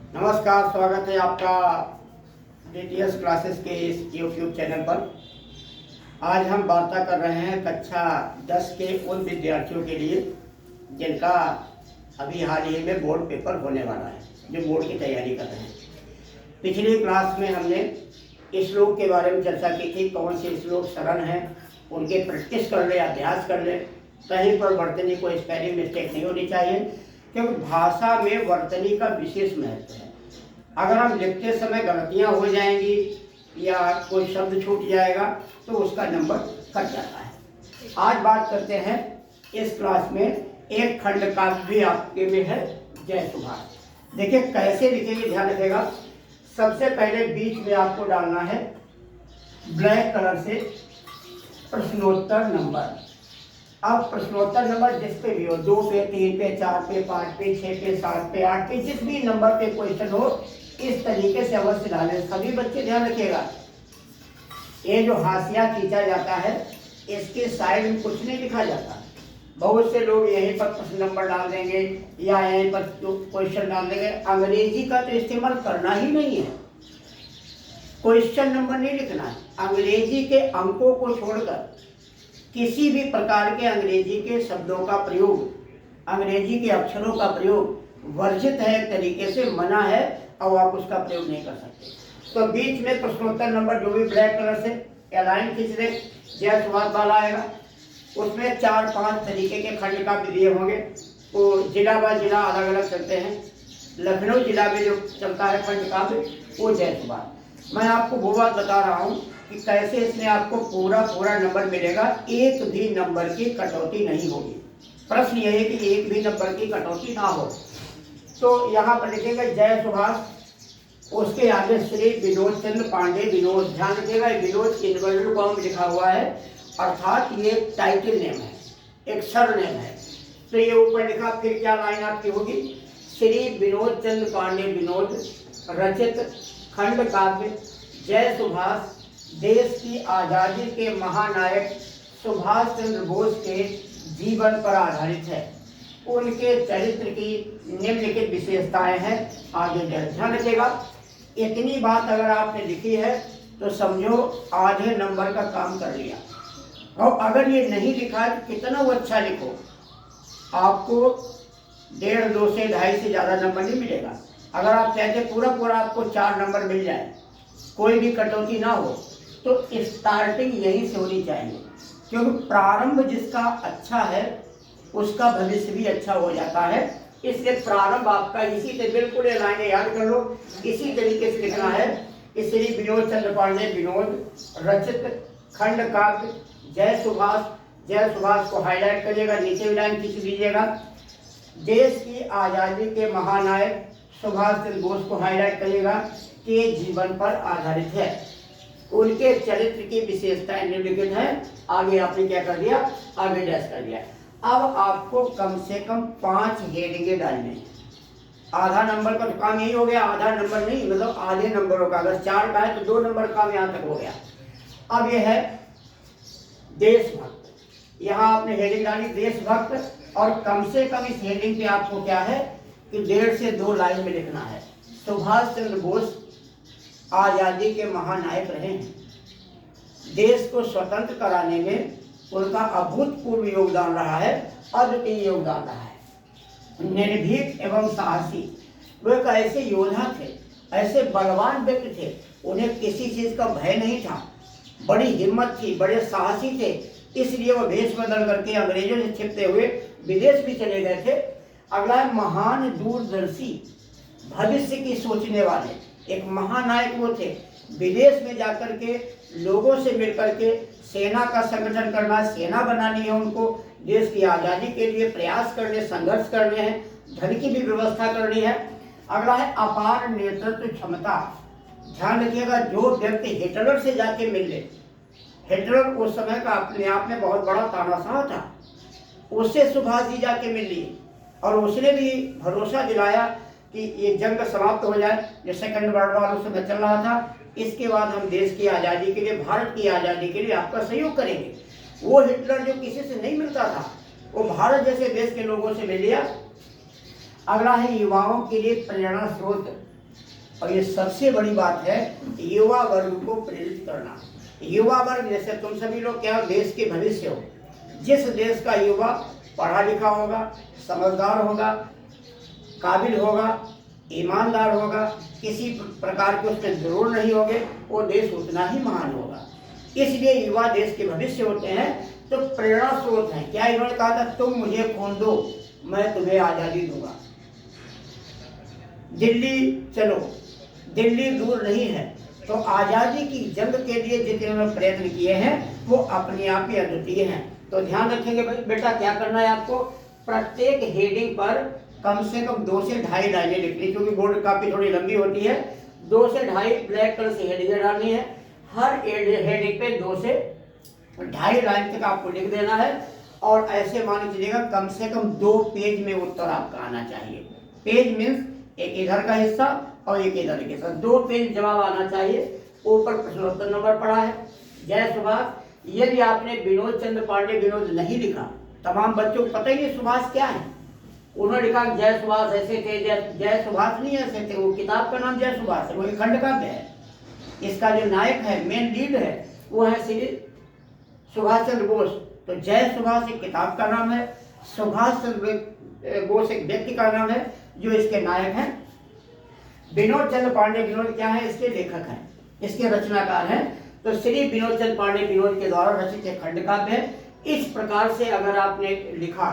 नमस्कार, स्वागत है आपका डीटीएस क्लासेस के इस यूट्यूब चैनल पर। आज हम वार्ता कर रहे हैं कक्षा 10 के उन विद्यार्थियों के लिए जिनका अभी हाल ही में बोर्ड पेपर होने वाला है, जो बोर्ड की तैयारी कर रहे हैं। पिछली क्लास में हमने श्लोक के बारे में चर्चा की थी, कौन से श्लोक सरल हैं, उनके प्रैक्टिस कर ले, अभ्यास कर ले। कहीं पर वर्तनी को स्पेलिंग मिस्टेक नहीं होनी चाहिए, क्योंकि भाषा में वर्तनी का विशेष महत्व है। अगर हम लिखते समय गलतियां हो जाएंगी या कोई शब्द छूट जाएगा तो उसका नंबर कट जाता है। आज बात करते हैं इस क्लास में एक खंड काव्य भी आपके में है, जय सुभाष। देखिए कैसे लिखेंगे, ध्यान रखिएगा। सबसे पहले बीच में आपको डालना है ब्लैक कलर से प्रश्नोत्तर नंबर। अब प्रश्नोत्तर नंबर जिस पे भी हो, 2 पे, 3 पे, 4 पे, 5 पे, 6 पे, 7 पे, 8 पे, जिस भी नंबर पे क्वेश्चन हो, इस तरीके से अवश्य डालें। सभी बच्चे ध्यान रखिएगा, ये जो हाशिया खींचा जाता है इसके साइड में कुछ नहीं लिखा जाता। बहुत से लोग यहीं पर प्रश्न नंबर डाल देंगे या यहीं पर क्वेश्चन डाल देंगे। अंग्रेजी का तो इस्तेमाल करना ही नहीं है, क्वेश्चन नंबर नहीं लिखना है। अंग्रेजी के अंकों को छोड़कर किसी भी प्रकार के अंग्रेजी के शब्दों का प्रयोग, अंग्रेजी के अक्षरों का प्रयोग वर्जित है, एक तरीके से मना है, और आप उसका प्रयोग नहीं कर सकते। तो बीच में प्रश्नोत्तर नंबर जो भी ब्लैक कलर से लाइन खींच दे, जय सुभाष वाला आएगा। उसमें 4-5 तरीके के खंड का दिए होंगे, वो जिला व जिला अलग अलग चलते हैं। लखनऊ जिला में जो चलता है खंड का वो जय सुभाष। मैं आपको वो बात बता रहा हूँ कि कैसे इसमें आपको पूरा नंबर मिलेगा, एक भी नंबर की कटौती नहीं होगी। प्रश्न यह है कि एक भी नंबर की कटौती ना हो। तो यहाँ पर लिखेगा जय सुभाष, उसके आगे श्री विनोद चंद्र पांडे विनोद। ध्यान रखिएगा, विनोद इन्वर्टेड कॉमा में लिखा हुआ है, अर्थात ये टाइटल नेम है, एक सर नेम है। तो ये ऊपर लिखा, फिर क्या लाइन आपकी होगी, श्री विनोद चंद्र पांडे विनोद रचित खंड काव्य जय सुभाष देश की आज़ादी के महानायक सुभाष चंद्र बोस के जीवन पर आधारित है। उनके चरित्र की निम्नलिखित विशेषताएं हैं। आगे ध्यान रखिएगा, इतनी बात अगर आपने लिखी है तो समझो आधे नंबर का काम कर लिया। और अगर ये नहीं लिखा है तो कितना वो अच्छा लिखो, आपको 1.5, 2 से 2.5 से ज़्यादा नंबर नहीं मिलेगा। अगर आप चाहते पूरा आपको 4 नंबर मिल जाए, कोई भी कटौती ना हो, तो स्टार्टिंग यहीं से होनी चाहिए, क्योंकि प्रारंभ जिसका अच्छा है उसका भविष्य भी अच्छा हो जाता है। इसलिए प्रारंभ आपका इसी से, बिल्कुल ये लाइनें याद कर लो, इसी तरीके से लिखना है। इसलिए विनोद चंद्र पांडे विनोद रचित खंड काव्य जय सुभाष, जय सुभाष को हाईलाइट करिएगा, नीचे भी लाइन खींच दीजिएगा। देश की आज़ादी के महानायक सुभाष चंद्र बोस को हाईलाइट करिएगा कि ये जीवन पर आधारित है। उनके चरित्र की विशेषताएं निम्नलिखित हैं। आगे आपने क्या कर दिया, आगे डैश कर दिया। अब आपको कम से कम 5 हेडिंगें डालनी है। आधा नंबर का तो काम यही हो गया, आधा नंबर नहीं, मतलब आधे नंबरों का। अगर 4 का है तो 2 नंबर काम यहाँ तक हो गया। अब यह है देशभक्त, यहाँ आपने हेडिंग डाली देशभक्त, और कम से कम इस हेडिंग पे आपको क्या है कि 1.5 से 2 लाइन में लिखना है, सुभाष चंद्र बोस आज़ादी के महानायक रहे हैं, देश को स्वतंत्र कराने में उनका अभूतपूर्व योगदान रहा है, अद्वितीय योगदान रहा है। निर्भीक एवं साहसी, वे एक ऐसे योद्धा थे, ऐसे बलवान व्यक्ति थे, उन्हें किसी चीज का भय नहीं था, बड़ी हिम्मत थी, बड़े साहसी थे। इसलिए वो भेष बदल करके अंग्रेजों से छिपते हुए विदेश भी चले गए थे। अगला है महान दूरदर्शी, भविष्य की सोचने वाले, एक महानायक वो थे। विदेश में जाकर के लोगों से मिलकर के सेना का संगठन करना, सेना बनानी है उनको, देश की आज़ादी के लिए प्रयास करने, संघर्ष करने हैं, धन की भी व्यवस्था करनी है। अगला है अपार नेतृत्व क्षमता। ध्यान रखिएगा, जो व्यक्ति हिटलर से जाके मिल ले, हिटलर उस समय का अपने आप में बहुत बड़ा तानाशाह था, उससे सुभाष जी जाके मिल लिए और उसने भी भरोसा दिलाया कि ये जंग समाप्त हो जाए, जो सेकंड वर्ल्ड वॉर उस समय चल रहा था। इसके बाद हम देश की आज़ादी के लिए, भारत की आज़ादी के लिए आपका सहयोग करेंगे। वो हिटलर जो किसी से नहीं मिलता था, वो भारत जैसे देश के लोगों से मिल लिया। अगला है युवाओं के लिए प्रेरणा स्रोत। और ये सबसे बड़ी बात है, युवा वर्ग को प्रेरित करना। युवा वर्ग जैसे तुम सभी लोग क्या हो, देश के भविष्य हो। जिस देश का युवा पढ़ा लिखा होगा, समझदार होगा, काबिल होगा, ईमानदार होगा, किसी प्रकार के उसमें जरूर नहीं होंगे, वो देश उतना ही महान होगा। इसलिए युवा देश के भविष्य होते हैं, तो प्रेरणा स्रोत है। क्या इन्होंने कहा था, तुम मुझे खून दो मैं तुम्हें आज़ादी दूंगा। दिल्ली चलो, दिल्ली दूर नहीं है। तो आज़ादी की जंग के लिए जितने उन्होंने प्रयत्न किए हैं वो अपने आप ही अद्वितीय हैं। तो ध्यान रखेंगे बेटा, क्या करना है आपको, प्रत्येक हेडिंग पर कम से कम 2 से 2.5 लाइनें लिखनी, क्योंकि बोर्ड काफ़ी थोड़ी लंबी होती है। 2 से 2.5 ब्लैक कलर से हेडिंग डालनी है। हर हेडिंग पे 2 से 2.5 लाइन तक आपको लिख देना है। और ऐसे मान चलिएगा कम से कम 2 पेज में उत्तर आपका आना चाहिए। पेज मीन्स एक इधर का हिस्सा और एक इधर का हिस्सा, 2 पेज जवाब आना चाहिए। ऊपर प्रश्नोत्तर नंबर पड़ा है। जय सुभाष, यदि आपने विनोद चंद्र पांडे विनोद नहीं लिखा, तमाम बच्चों को पता ही है सुभाष क्या है। उन्होंने लिखा जय सुभाष ऐसे थे, जय सुभाष नहीं ऐसे थे। वो किताब का नाम जय सुभाष है, वो एक खंड काव्य है। इसका जो नायक है, मेन लीड है, वो है श्री सुभाष चंद्र बोस। तो जय सुभाष एक किताब का नाम है, सुभाष चंद्र बोस एक व्यक्ति का नाम है जो इसके नायक हैं। विनोद चंद्र पांडे विनोद क्या है, इसके लेखक हैं, इसके रचनाकार हैं। तो श्री विनोद चंद्र पांडे विनोद के द्वारा रचित एक खंड काव्य है। इस प्रकार से अगर आपने लिखा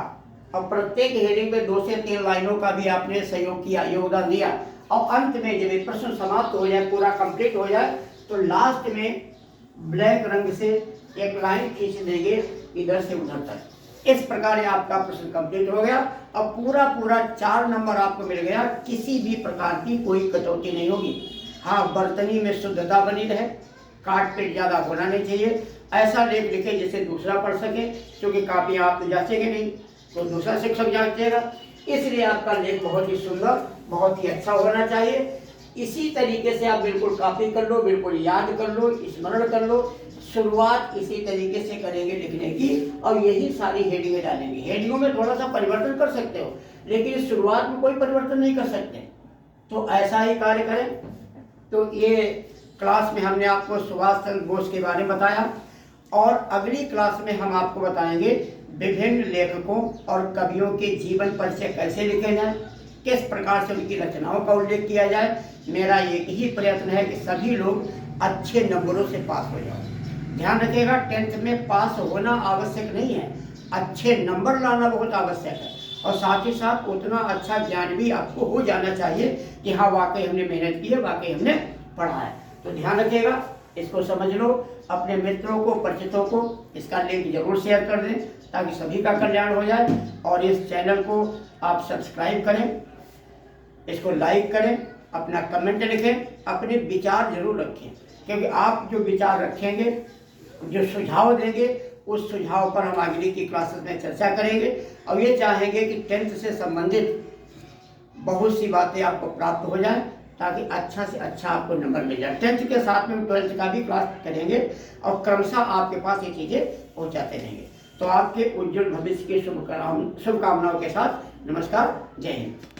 और प्रत्येक हेडिंग में 2 से 3 लाइनों का भी आपने सहयोग किया, योगदान दिया, और अंत में जब ये प्रश्न समाप्त हो जाए, पूरा कंप्लीट हो जाए, तो लास्ट में ब्लैक रंग से एक लाइन खींच देंगे इधर से उधर तक। इस प्रकार आपका प्रश्न कंप्लीट हो गया। अब पूरा 4 नंबर आपको मिल गया। किसी भी प्रकार की कोई कटौती नहीं होगी। हाँ, बर्तनी में शुद्धता बनी रहे, काट पीट ज़्यादा होना नहीं चाहिए। ऐसा लेख लिखे जिससे दूसरा पढ़ सके, क्योंकि कापी आप तो जांचेंगे नहीं तो दूसरा शिक्षक जांचेगा। इसलिए आपका लेख बहुत ही सुंदर, बहुत ही अच्छा होना चाहिए। इसी तरीके से आप बिल्कुल कॉपी कर लो, बिल्कुल याद कर लो, स्मरण कर लो। शुरुआत इसी तरीके से करेंगे लिखने की, और यही सारी हेडिंगें डालेंगे। हेडिंगों में थोड़ा सा परिवर्तन कर सकते हो, लेकिन शुरुआत में कोई परिवर्तन नहीं कर सकते। तो ऐसा ही कार्य करें। तो ये क्लास में हमने आपको सुभाष चंद्र बोस के बारे में बताया, और अगली क्लास में हम आपको बताएंगे विभिन्न लेखकों और कवियों के जीवन परिचय कैसे लिखे जाए, किस प्रकार से उनकी रचनाओं का उल्लेख किया जाए। मेरा एक ही प्रयत्न है कि सभी लोग अच्छे नंबरों से पास हो जाओ। ध्यान रखिएगा, 10th में पास होना आवश्यक नहीं है, अच्छे नंबर लाना बहुत आवश्यक है। और साथ ही साथ उतना अच्छा ज्ञान भी आपको हो जाना चाहिए कि हाँ वाकई हमने मेहनत की है, वाकई हमने पढ़ा है। तो ध्यान रखिएगा, इसको समझ लो। अपने मित्रों को, परिचितों को इसका लिंक जरूर शेयर कर दें, ताकि सभी का कल्याण हो जाए। और इस चैनल को आप सब्सक्राइब करें, इसको लाइक करें, अपना कमेंट लिखें, अपने विचार जरूर रखें, क्योंकि आप जो विचार रखेंगे, जो सुझाव देंगे, उस सुझाव पर हम अगली की क्लासेस में चर्चा करेंगे। और ये चाहेंगे कि 10th से संबंधित बहुत सी बातें आपको प्राप्त हो जाए, ताकि अच्छा से अच्छा आपको नंबर मिल जाए। 10th के साथ में 12th का भी क्लास करेंगे, और क्रमशः आपके पास ये चीज़ें पहुँचाते रहेंगे। तो आपके उज्जवल भविष्य की शुभकामनाओं के साथ नमस्कार, जय हिंद।